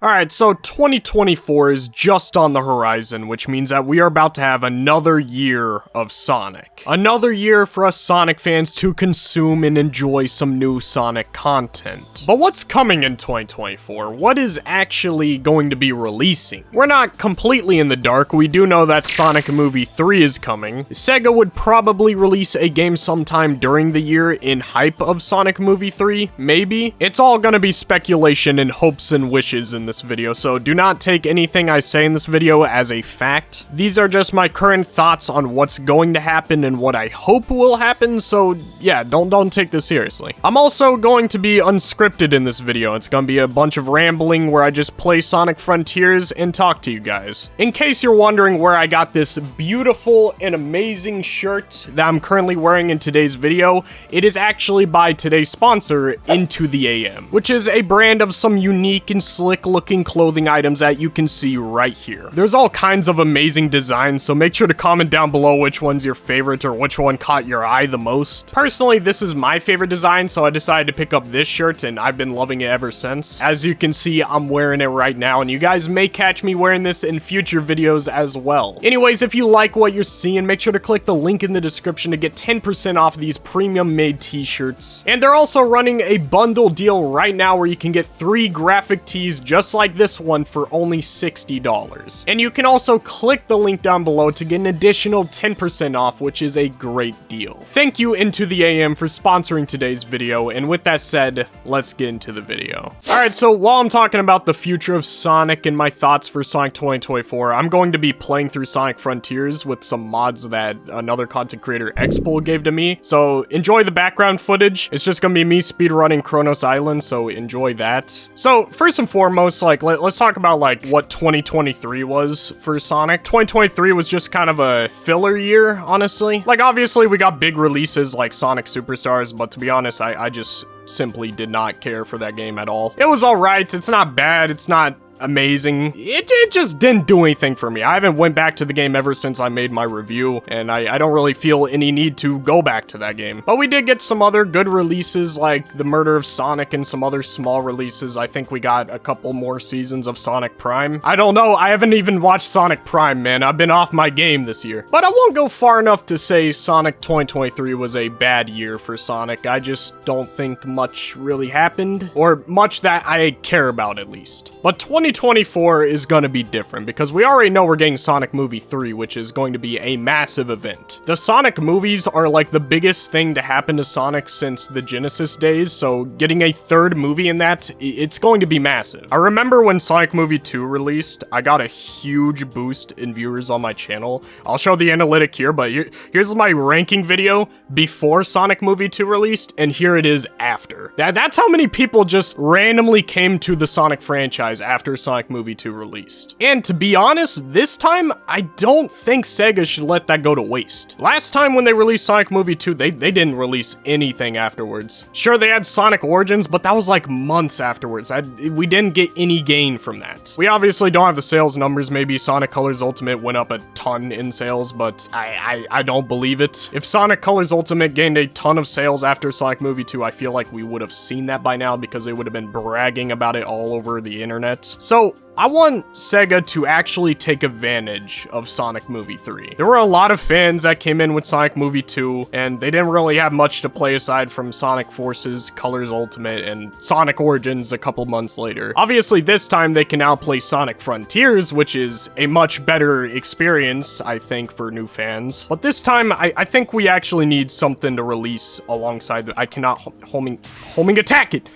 Alright, so 2024 is just on the horizon, which means that we are about to have another year of Sonic. Another year for us Sonic fans to consume and enjoy some new Sonic content. But what's coming in 2024? What is actually going to be releasing? We're not completely in the dark. We do know that Sonic Movie 3 is coming. SEGA would probably release a game sometime during the year in hype of Sonic Movie 3, maybe. It's all gonna be speculation and hopes and wishes in this video, so do not take anything I say in this video as a fact. These are just my current thoughts on what's going to happen and what I hope will happen, so yeah, don't take this seriously. I'm also going to be unscripted in this video. It's gonna be a bunch of rambling where I just play Sonic Frontiers and talk to you guys. In case you're wondering where I got this beautiful and amazing shirt that I'm currently wearing in today's video, it is actually by today's sponsor, Into the AM, which is a brand of some unique and slick looking clothing items that you can see right here. There's all kinds of amazing designs, so make sure to comment down below which one's your favorite or which one caught your eye the most. Personally, this is my favorite design, so I decided to pick up this shirt, and I've been loving it ever since. As you can see, I'm wearing it right now, and you guys may catch me wearing this in future videos as well. Anyways, if you like what you're seeing, make sure to click the link in the description to get 10% off these premium made t-shirts. And they're also running a bundle deal right now where you can get 3 graphic tees just like this one for only $60. And you can also click the link down below to get an additional 10% off, which is a great deal. Thank you Into the AM for sponsoring today's video, and with that said, let's get into the video. Alright, so while I'm talking about the future of Sonic and my thoughts for Sonic 2024, I'm going to be playing through Sonic Frontiers with some mods that another content creator, Expo, gave to me. So enjoy the background footage. It's just gonna be me speedrunning Kronos Island, so enjoy that. So first and foremost, like, let's talk about like what 2023 was for Sonic. 2023 was just kind of a filler year, honestly. Like, obviously we got big releases like Sonic Superstars, but to be honest, I just simply did not care for that game at all. It was alright, it's not bad, it's not amazing. It just didn't do anything for me. I haven't went back to the game ever since I made my review, and I don't really feel any need to go back to that game. But we did get some other good releases like The Murder of Sonic and some other small releases. I think we got a couple more seasons of Sonic Prime. I don't know, I haven't even watched Sonic Prime, man. I've been off my game this year. But I won't go far enough to say Sonic 2023 was a bad year for Sonic. I just don't think much really happened, or much that I care about at least. But 2024 is gonna be different because we already know we're getting Sonic Movie 3, which is going to be a massive event. The Sonic movies are like the biggest thing to happen to Sonic since the Genesis days, so getting a third movie in that, it's going to be massive. I remember when Sonic Movie 2 released, I got a huge boost in viewers on my channel. I'll show the analytic here, but here's my ranking video before Sonic Movie 2 released, and here it is after. That's how many people just randomly came to the Sonic franchise after Sonic Movie 2 released. And to be honest, this time, I don't think SEGA should let that go to waste. Last time when they released Sonic Movie 2, they didn't release anything afterwards. Sure, they had Sonic Origins, but that was like months afterwards. We didn't get any gain from that. We obviously don't have the sales numbers. Maybe Sonic Colors Ultimate went up a ton in sales, but I don't believe it. If Sonic Colors Ultimate gained a ton of sales after Sonic Movie 2, I feel like we would have seen that by now because they would have been bragging about it all over the internet. So I want SEGA to actually take advantage of Sonic Movie 3. There were a lot of fans that came in with Sonic Movie 2, and they didn't really have much to play aside from Sonic Forces, Colors Ultimate, and Sonic Origins a couple months later. Obviously, this time they can now play Sonic Frontiers, which is a much better experience, I think, for new fans. But this time, I think we actually need something to release alongside I cannot homing attack it!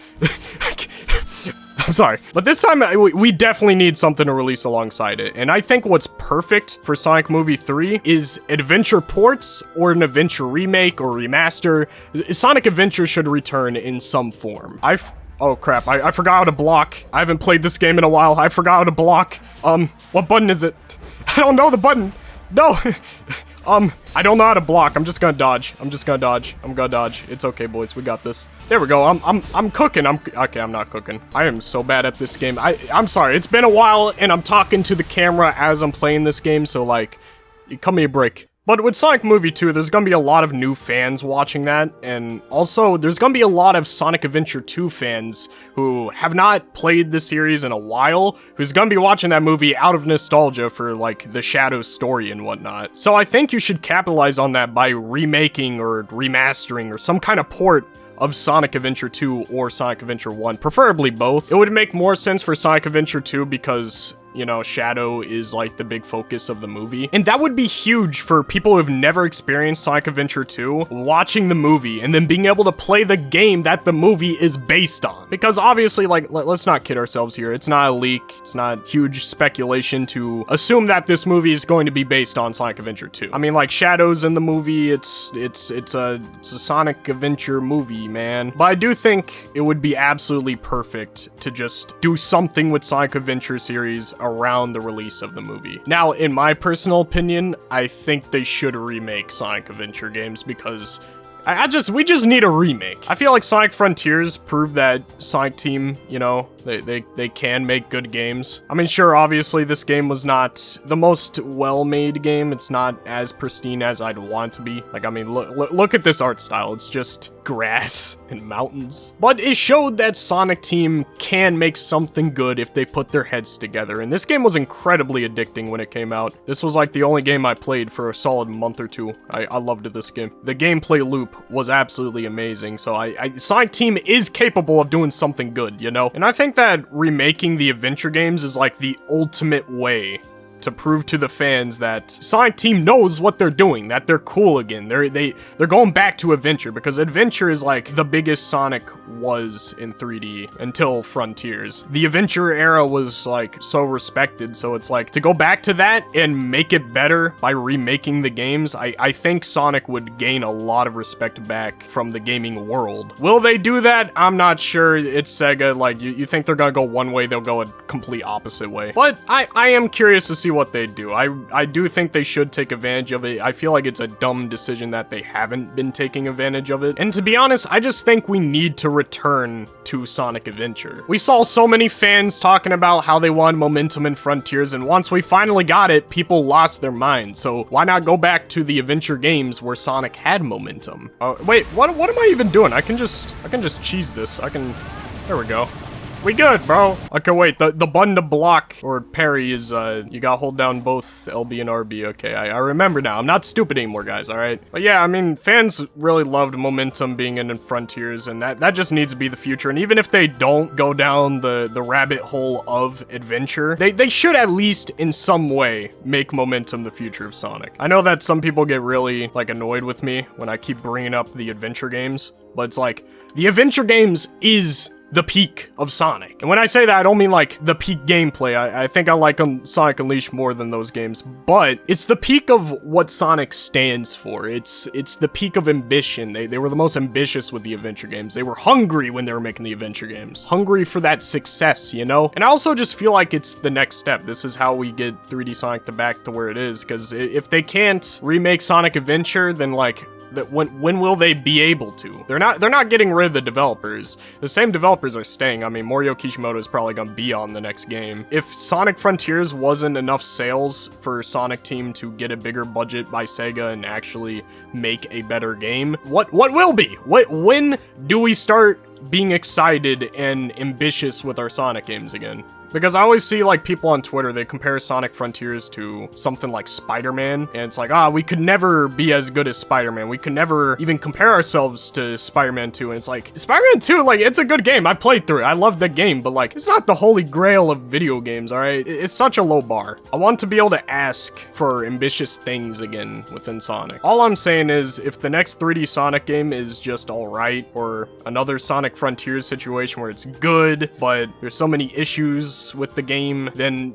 I'm sorry. But this time, we definitely need something to release alongside it. And I think what's perfect for Sonic Movie 3 is adventure ports or an adventure remake or remaster. Sonic Adventure should return in some form. Oh crap, I forgot how to block. I haven't played this game in a while. I forgot how to block. What button is it? I don't know the button. No. I don't know how to block. I'm just gonna dodge. I'm gonna dodge. It's okay, boys. We got this. There we go. I'm cooking. Okay, I'm not cooking. I am so bad at this game. I'm sorry. It's been a while, and I'm talking to the camera as I'm playing this game, so, like, cut me a break. But with Sonic Movie 2, there's gonna be a lot of new fans watching that, and also there's gonna be a lot of Sonic Adventure 2 fans who have not played the series in a while, who's gonna be watching that movie out of nostalgia for, like, the Shadow story and whatnot. So I think you should capitalize on that by remaking or remastering or some kind of port of Sonic Adventure 2 or Sonic Adventure 1, preferably both. It would make more sense for Sonic Adventure 2 because, you know, Shadow is like the big focus of the movie. And that would be huge for people who've never experienced Sonic Adventure 2 watching the movie and then being able to play the game that the movie is based on. Because obviously, like, let's not kid ourselves here. It's not a leak. It's not huge speculation to assume that this movie is going to be based on Sonic Adventure 2. I mean, like, Shadow's in the movie. It's a Sonic Adventure movie, man. But I do think it would be absolutely perfect to just do something with Sonic Adventure series around the release of the movie. Now, in my personal opinion, I think they should remake Sonic Adventure games because we just need a remake. I feel like Sonic Frontiers proved that Sonic Team, you know, they can make good games. I mean, sure, obviously this game was not the most well-made game. It's not as pristine as I'd want it to be. Like, I mean, look at this art style. It's just grass and mountains. But it showed that Sonic Team can make something good if they put their heads together. And this game was incredibly addicting when it came out. This was like the only game I played for a solid month or two. I loved this game. The gameplay loop was absolutely amazing. So Sonic Team is capable of doing something good, you know? And I think that remaking the adventure games is like the ultimate way to prove to the fans that Sonic Team knows what they're doing, that they're cool again. They're going back to adventure, because adventure is like the biggest Sonic was in 3D until Frontiers. The adventure era was like so respected, so it's like to go back to that and make it better by remaking the games, I think Sonic would gain a lot of respect back from the gaming world. Will they do that? I'm not sure. It's Sega. Like, you think they're gonna go one way, they'll go a complete opposite way. But I am curious to see what they do. I do think they should take advantage of it. I feel like it's a dumb decision that they haven't been taking advantage of it. And to be honest, I just think we need to return to Sonic Adventure. We saw so many fans talking about how they wanted momentum in Frontiers, and once we finally got it, people lost their minds. So why not go back to the adventure games where Sonic had momentum? Wait, what am I even doing? I can just cheese this. There we go. We good, bro. Okay, wait, the button to block or parry is, you gotta hold down both LB and RB. Okay, I remember now. I'm not stupid anymore, guys, alright? But yeah, I mean, fans really loved momentum being in Frontiers, and that just needs to be the future. And even if they don't go down the rabbit hole of adventure, they should at least in some way make momentum the future of Sonic. I know that some people get really, like, annoyed with me when I keep bringing up the adventure games, but it's like, the adventure games is the peak of Sonic. And when I say that, I don't mean like the peak gameplay. I think I like Sonic Unleashed more than those games, but it's the peak of what Sonic stands for. It's the peak of ambition. They were the most ambitious with the adventure games. They were hungry when they were making the adventure games. Hungry for that success, you know? And I also just feel like it's the next step. This is how we get 3D Sonic back to where it is, because if they can't remake Sonic Adventure, then like, that when will they be able to? They're not getting rid of the developers. The same developers are staying. I mean, Morio Kishimoto is probably gonna be on the next game. If Sonic Frontiers wasn't enough sales for Sonic Team to get a bigger budget by Sega and actually make a better game, what will be? When do we start being excited and ambitious with our Sonic games again? Because I always see, like, people on Twitter, they compare Sonic Frontiers to something like Spider-Man, and it's like, we could never be as good as Spider-Man. We could never even compare ourselves to Spider-Man 2, and it's like, Spider-Man 2, like, it's a good game. I played through it. I love the game, but, like, it's not the holy grail of video games, alright? It's such a low bar. I want to be able to ask for ambitious things again within Sonic. All I'm saying is, if the next 3D Sonic game is just alright, or another Sonic Frontiers situation where it's good, but there's so many issues with the game, then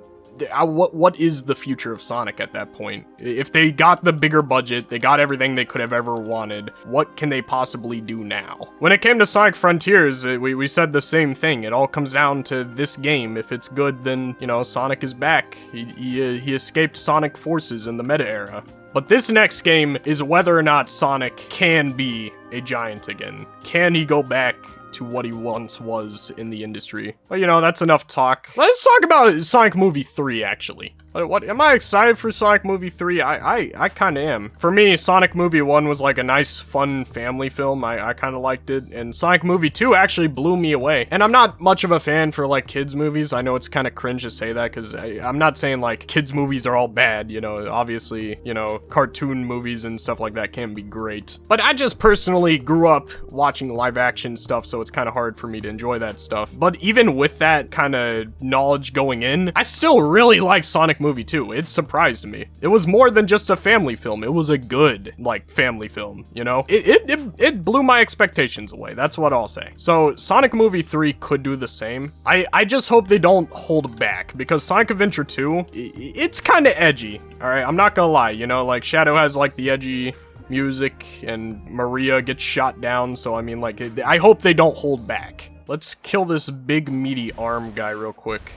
what is the future of Sonic at that point? If they got the bigger budget, they got everything they could have ever wanted, what can they possibly do now? When it came to Sonic Frontiers, we said the same thing. It all comes down to this game. If it's good, then, you know, Sonic is back. He escaped Sonic forces in the meta era. But this next game is whether or not Sonic can be a giant again. Can he go back to what he once was in the industry. But you know, that's enough talk. Let's talk about Sonic Movie 3, actually. What am I excited for Sonic Movie 3? I kind of am. For me, Sonic Movie 1 was like a nice, fun family film. I kind of liked it. And Sonic Movie 2 actually blew me away. And I'm not much of a fan for like kids movies. I know it's kind of cringe to say that because I'm not saying like kids movies are all bad. You know, obviously, you know, cartoon movies and stuff like that can be great. But I just personally grew up watching live action stuff, so it's kind of hard for me to enjoy that stuff. But even with that kind of knowledge going in, I still really like Sonic Movie 2. It surprised me. It was more than just a family film. It was a good, like, family film, you know? It blew my expectations away. That's what I'll say. So, Sonic Movie 3 could do the same. I just hope they don't hold back, because Sonic Adventure 2, it's kind of edgy, alright? I'm not gonna lie, you know? Like, Shadow has, like, the edgy music, and Maria gets shot down, so, I mean, like, I hope they don't hold back. Let's kill this big, meaty arm guy real quick.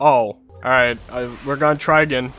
Oh, alright, we're gonna try again.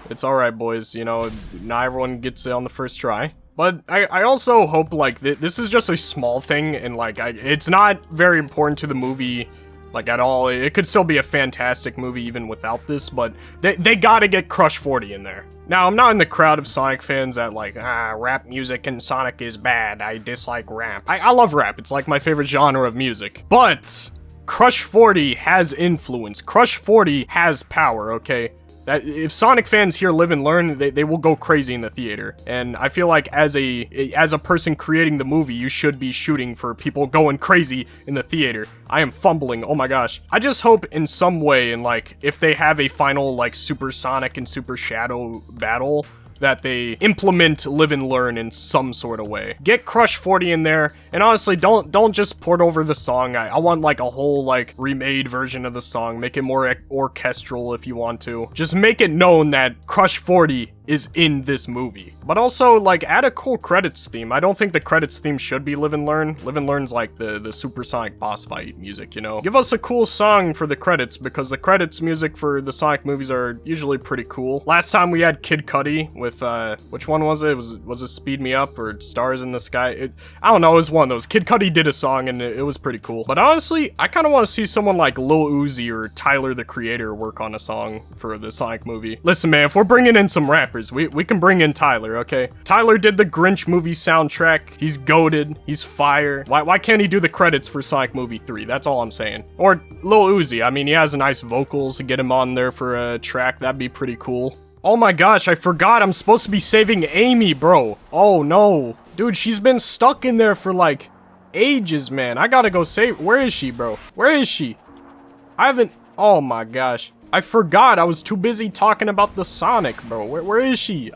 It's alright, boys, you know, not everyone gets it on the first try. But I also hope, like, this is just a small thing, and, like, it's not very important to the movie, like, at all. It could still be a fantastic movie even without this, but they gotta get Crush 40 in there. Now, I'm not in the crowd of Sonic fans that, like, rap music and Sonic is bad, I dislike rap. I love rap, it's, like, my favorite genre of music. But Crush 40 has influence. Crush 40 has power, okay? If Sonic fans here live and learn, they will go crazy in the theater. And I feel like as a person creating the movie, you should be shooting for people going crazy in the theater. I am fumbling, oh my gosh. I just hope in some way, and like, if they have a final, like, Super Sonic and Super Shadow battle, that they implement Live and Learn in some sort of way. Get Crush 40 in there, and honestly, don't just port over the song. I want, like, a whole, like, remade version of the song. Make it more orchestral if you want to. Just make it known that Crush 40 is in this movie. But also, like, add a cool credits theme. I don't think the credits theme should be Live and Learn. Live and Learn's like the Supersonic boss fight music, you know? Give us a cool song for the credits, because the credits music for the Sonic movies are usually pretty cool. Last time we had Kid Cudi with, which one was it? Was it Speed Me Up or Stars in the Sky? I don't know, it was one of those. Kid Cudi did a song and it was pretty cool. But honestly, I kind of want to see someone like Lil Uzi or Tyler, the Creator, work on a song for the Sonic movie. Listen, man, if we're bringing in some rappers, we can bring in Tyler, okay? Tyler did the Grinch movie soundtrack. He's goated. He's fire. Why can't he do the credits for Sonic Movie 3? That's all I'm saying. Or Lil Uzi. I mean, he has nice vocals. To get him on there for a track, that'd be pretty cool. Oh my gosh, I forgot I'm supposed to be saving Amy, bro. Oh no. Dude, she's been stuck in there for like ages, man. I gotta go save. Where is she, bro? Where is she? I haven't. Oh my gosh. I forgot. I was too busy talking about the Sonic, bro. Where is she?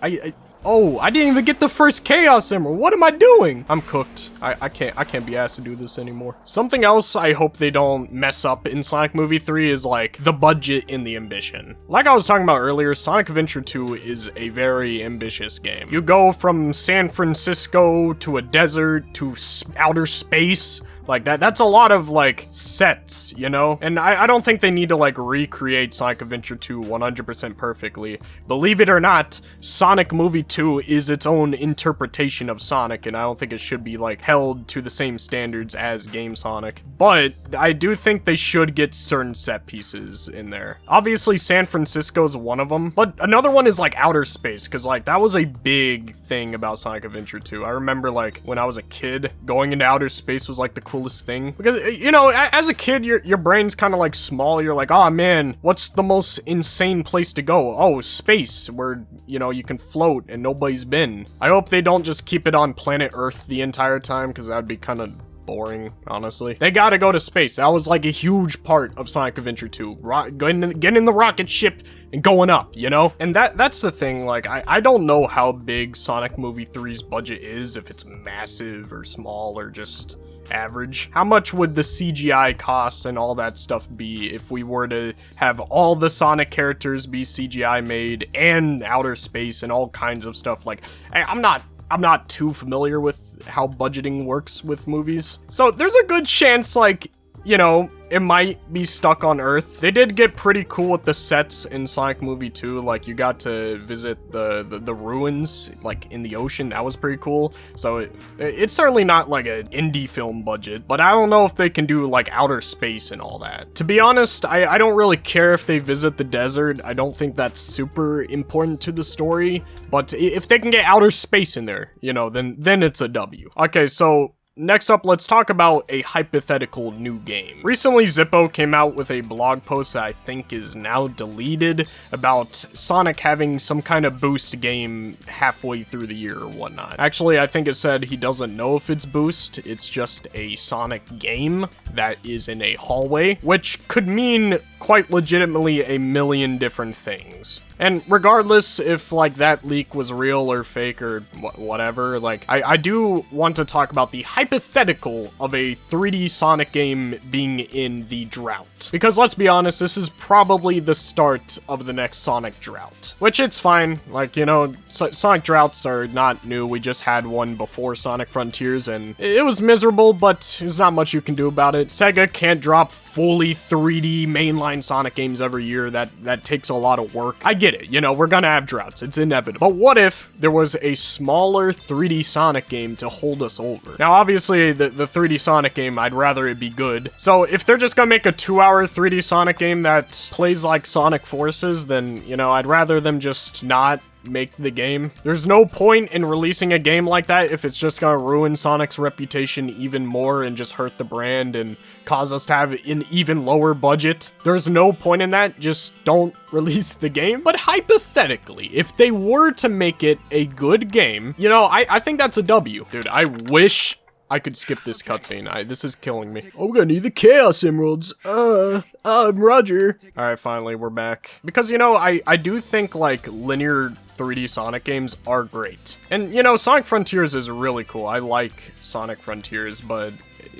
Oh, I didn't even get the first Chaos Emerald. What am I doing? I'm cooked. I can't be asked to do this anymore. Something else I hope they don't mess up in Sonic Movie 3 is like the budget and the ambition. Like I was talking about earlier, Sonic Adventure 2 is a very ambitious game. You go from San Francisco to a desert to outer space. Like, that's a lot of, like, sets, you know? And I don't think they need to, like, recreate Sonic Adventure 2 100% perfectly. Believe it or not, Sonic Movie 2 is its own interpretation of Sonic, and I don't think it should be, like, held to the same standards as Game Sonic. But I do think they should get certain set pieces in there. Obviously, San Francisco is one of them, but another one is, like, outer space, because, like, that was a big thing about Sonic Adventure 2. I remember, like, when I was a kid, going into outer space was, like, the coolest thing, because, you know, as a kid, your brain's kind of like small. You're like, oh man, what's the most insane place to go? Oh, space, where, you know, you can float and nobody's been. I hope they don't just keep it on planet Earth the entire time, because that'd be kind of boring, honestly. They gotta go to space. That was like a huge part of Sonic Adventure 2. Getting in the rocket ship and going up, you know? And that's the thing, like, I don't know how big Sonic Movie 3's budget is, if it's massive or small or just average. How much would the CGI costs and all that stuff be if we were to have all the Sonic characters be CGI made and outer space and all kinds of stuff? Like, I'm not too familiar with how budgeting works with movies. So there's a good chance, like, you know, it might be stuck on Earth. They did get pretty cool with the sets in Sonic Movie 2. Like, you got to visit the ruins, like, in the ocean. That was pretty cool. So it's certainly not like an indie film budget, but I don't know if they can do like outer space and all that. To be honest, I don't really care if they visit the desert. I don't think that's super important to the story, but if they can get outer space in there, you know, then it's a W. Okay, so next up, let's talk about a hypothetical new game. Recently, Zippo came out with a blog post that I think is now deleted about Sonic having some kind of boost game halfway through the year or whatnot. Actually, I think it said he doesn't know if it's boost, it's just a Sonic game that is in a hallway, which could mean quite legitimately a million different things. And regardless if, like, that leak was real or fake or whatever, like, I do want to talk about the hypothetical of a 3D Sonic game being in the drought. Because let's be honest, this is probably the start of the next Sonic drought. Which it's fine, like, you know, Sonic droughts are not new, we just had one before Sonic Frontiers, and it was miserable, but there's not much you can do about it. SEGA can't drop fully 3D mainline Sonic games every year, that takes a lot of work. I get it, you know, we're gonna have droughts, it's inevitable. But what if there was a smaller 3D Sonic game to hold us over? Now, obviously, the 3D Sonic game, I'd rather it be good. So if they're just gonna make a 2-hour 3D Sonic game that plays like Sonic Forces, then, you know, I'd rather them just not make the game. There's no point in releasing a game like that if it's just gonna ruin Sonic's reputation even more and just hurt the brand and cause us to have an even lower budget. There's no point in that, just don't release the game. But hypothetically, if they were to make it a good game, you know, I think that's a W. Dude, I wish I could skip this cutscene. This is killing me. Oh, we're gonna need the Chaos Emeralds. I'm Roger. Alright, finally, we're back. Because, you know, I do think, like, linear 3D Sonic games are great. And, you know, Sonic Frontiers is really cool. I like Sonic Frontiers, but...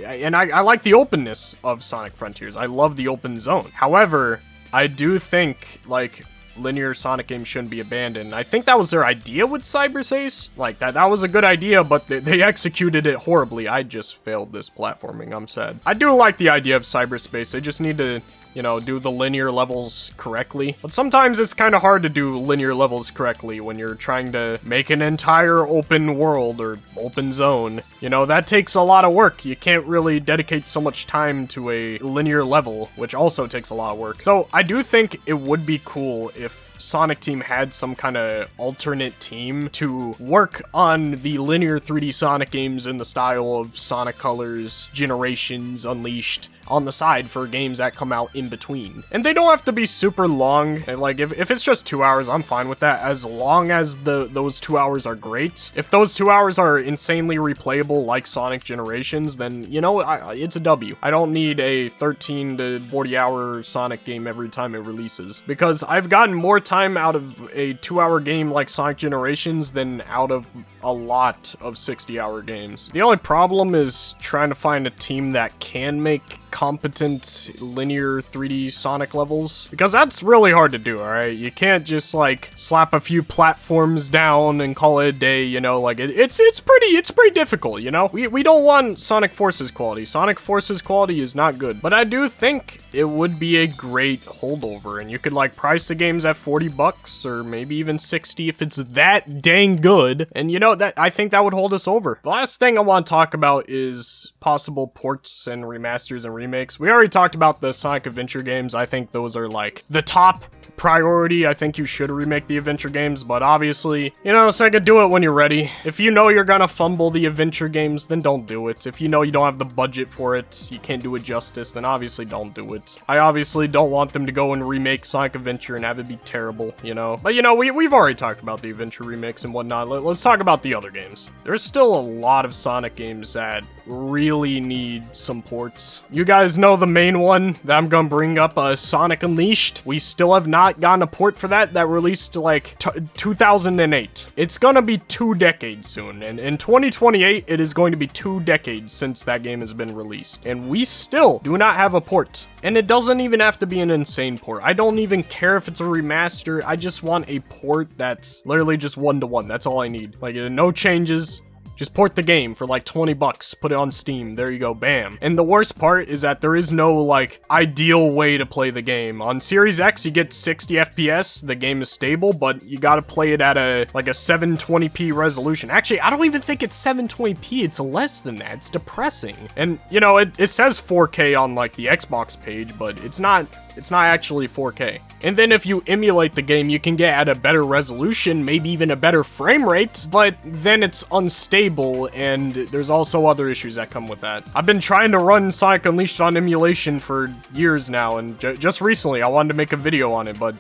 And I like the openness of Sonic Frontiers. I love the open zone. However, I do think, like, linear Sonic games shouldn't be abandoned. I think that was their idea with Cyberspace. Like, that was a good idea, but they executed it horribly. I just failed this platforming, I'm sad. I do like the idea of Cyberspace. They just need to, you know, do the linear levels correctly. But sometimes it's kind of hard to do linear levels correctly when you're trying to make an entire open world or open zone. You know, that takes a lot of work. You can't really dedicate so much time to a linear level, which also takes a lot of work. So I do think it would be cool if Sonic Team had some kind of alternate team to work on the linear 3D Sonic games in the style of Sonic Colors, Generations, Unleashed, on the side for games that come out in between. And they don't have to be super long. Like, if it's just 2 hours, I'm fine with that, as long as those 2 hours are great. If those 2 hours are insanely replayable like Sonic Generations, then, you know, it's a W. I don't need a 13 to 40 hour Sonic game every time it releases, because I've gotten more time out of a 2-hour game like Sonic Generations than out of a lot of 60-hour games. The only problem is trying to find a team that can make competent linear 3D Sonic levels, because that's really hard to do, alright? You can't just, like, slap a few platforms down and call it a day, you know? Like, it's pretty difficult, you know? We don't want Sonic Forces quality. Sonic Forces quality is not good, but I do think it would be a great holdover, and you could, like, price the games at $40 or maybe even 60 if it's that dang good, and, you know, that I think that would hold us over. The last thing I want to talk about is possible ports and remasters and remakes. We already talked about the Sonic Adventure games. I think those are, like, the top priority. I think you should remake the adventure games, but obviously, you know, Sega, do it when you're ready. If you know you're gonna fumble the adventure games, then don't do it. If you know you don't have the budget for it, you can't do it justice, then obviously don't do it. I obviously don't want them to go and remake Sonic Adventure and have it be terrible, you know? But, you know, we've already talked about the adventure remakes and whatnot. Let's talk about the other games. There's still a lot of Sonic games that really need some ports. You guys know the main one that I'm gonna bring up, Sonic Unleashed. We still have not gotten a port for that released like 2008. It's gonna be 2 decades soon, and in 2028 it is going to be 2 decades since that game has been released, and we still do not have a port. And it doesn't even have to be an insane port. I don't even care if it's a remaster. I just want a port that's literally just 1-to-1. That's all I need. Like, no changes, Just port the game for like 20 bucks, put it on Steam, there you go, bam. And the worst part is that there is no like ideal way to play the game. On Series X, you get 60 FPS, the game is stable, but you gotta play it at a 720p resolution. Actually, I don't even think it's 720p, it's less than that, it's depressing. And you know, it says 4K on like the Xbox page, but it's not actually 4K. And then if you emulate the game, you can get at a better resolution, maybe even a better frame rate, but then it's unstable, and there's also other issues that come with that. I've been trying to run Sonic Unleashed on emulation for years now, and just recently I wanted to make a video on it, but,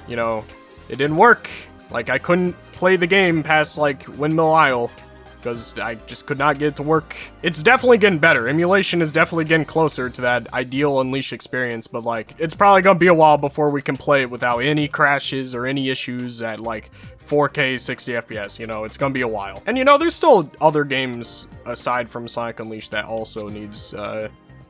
you know, it didn't work. Like, I couldn't play the game past, like, Windmill Isle, because I just could not get it to work. It's definitely getting better. Emulation is definitely getting closer to that ideal Unleashed experience, but like, it's probably gonna be a while before we can play it without any crashes or any issues at like 4K 60 FPS, you know, it's gonna be a while. And you know, there's still other games aside from Sonic Unleashed that also needs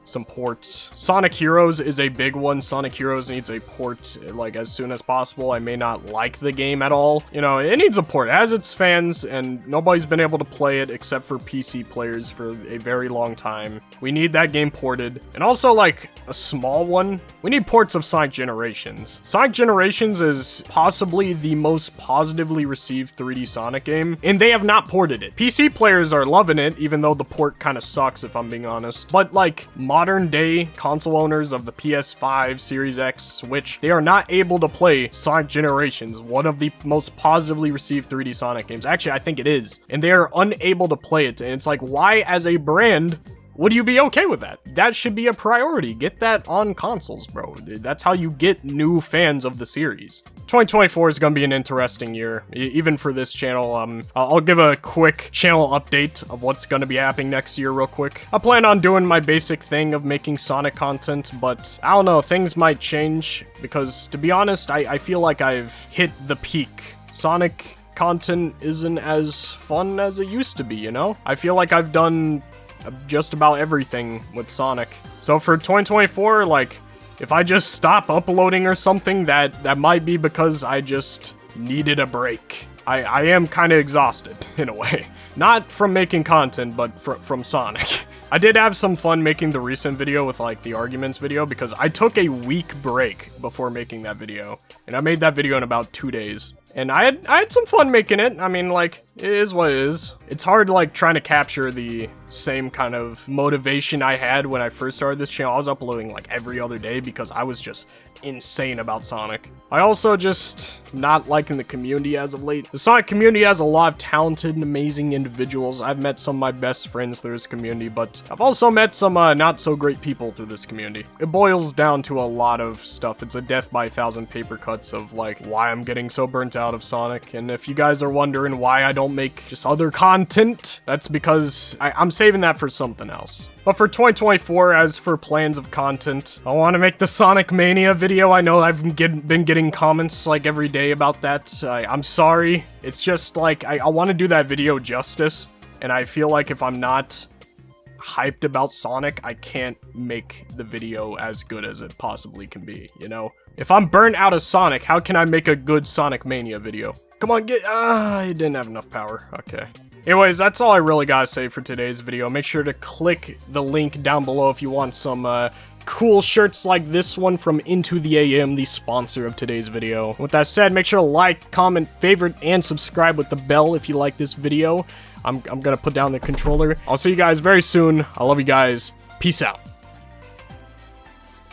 some ports. Sonic Heroes is a big one. Sonic Heroes needs a port like as soon as possible. I may not like the game at all. You know, it needs a port. It has its fans, and nobody's been able to play it except for PC players for a very long time. We need that game ported. And also, like, a small one, we need ports of Sonic Generations. Sonic Generations is possibly the most positively received 3D Sonic game, and they have not ported it. PC players are loving it, even though the port kind of sucks, if I'm being honest. But like, modern day console owners of the PS5, Series X, Switch, they are not able to play Sonic Generations, one of the most positively received 3D Sonic games. Actually, I think it is. And they are unable to play it. And it's like, why as a brand would you be okay with that? That should be a priority. Get that on consoles, bro. That's how you get new fans of the series. 2024 is gonna be an interesting year, even for this channel. I'll give a quick channel update of what's gonna be happening next year real quick. I plan on doing my basic thing of making Sonic content, but I don't know, things might change, because to be honest, I feel like I've hit the peak. Sonic content isn't as fun as it used to be, you know? I feel like I've done just about everything with Sonic. So for 2024, like, if I just stop uploading or something, that might be because I just needed a break. I am kind of exhausted, in a way. Not from making content, but from Sonic. I did have some fun making the recent video with, like, the arguments video, because I took a week break before making that video. And I made that video in about 2 days. And I had some fun making it. I mean, like, it is what it is. It's hard, like, trying to capture the same kind of motivation I had when I first started this channel. I was uploading, like, every other day because I was just insane about Sonic. I also just not liking the community as of late. The Sonic community has a lot of talented and amazing individuals. I've met some of my best friends through this community, but I've also met some not so great people through this community. It boils down to a lot of stuff. It's a death by 1,000 paper cuts of, like, why I'm getting so burnt out of Sonic. And if you guys are wondering why I don't make just other content, that's because I'm saving that for something else. But for 2024, as for plans of content, I want to make the Sonic Mania video. I know I've been getting comments like every day about that. I'm sorry. It's just like, I want to do that video justice. And I feel like if I'm not hyped about Sonic, I can't make the video as good as it possibly can be, you know? If I'm burnt out of Sonic, how can I make a good Sonic Mania video? Come on, I didn't have enough power. Okay. Anyways, that's all I really gotta say for today's video. Make sure to click the link down below if you want some cool shirts like this one from Into the AM, the sponsor of today's video. With that said, make sure to like, comment, favorite, and subscribe with the bell if you like this video. I'm gonna put down the controller. I'll see you guys very soon. I love you guys. Peace out.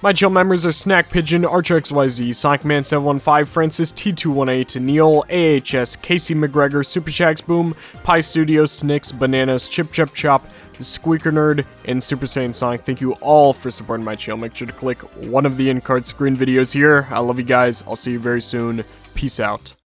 My channel members are Snack Pigeon, ArcherXYZ, SonicMan715, Francis T218, Neil, AHS, Casey McGregor, Super Shags Boom, Pie Studios, Snicks, Bananas, Chip Chip Chop, The Squeaker Nerd, and Super Saiyan Sonic. Thank you all for supporting my channel. Make sure to click one of the in-card screen videos here. I love you guys. I'll see you very soon. Peace out.